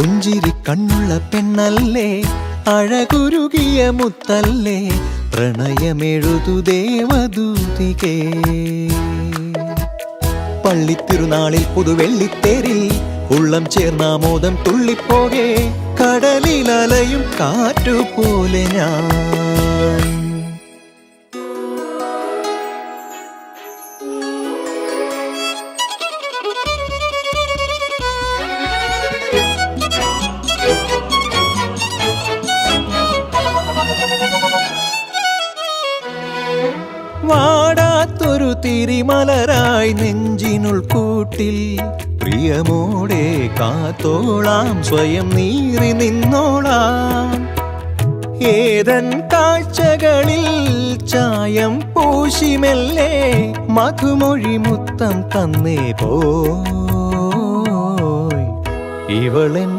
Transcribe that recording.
പുഞ്ചിരി കണ്ണുള്ള പെണ്ണല്ലേ, അഴകുരുകിയ മുത്തല്ലേ, പ്രണയമെഴുതു ദേവദൂതികേ. പള്ളിത്തിരുനാളിൽ പുതുവെള്ളിത്തേരിൽ ഉള്ളം ചേർന്നാമോദം തുള്ളിപ്പോകെ, കടലിലലയും കാറ്റുപോലെ ഞാൻ. വാടാത്തൊരു തിരിമലരായി നെഞ്ചിനുൾക്കൂട്ടിൽ പ്രിയമോടെ കാത്തോളാം, സ്വയം നീറി നിന്നോളാം. ഏതൻ കാഴ്ചകളിൽ ചായം പൂശിമെല്ലെ, മധുമൊഴി മുത്തം തന്നേ പോയ് ഇവളൻ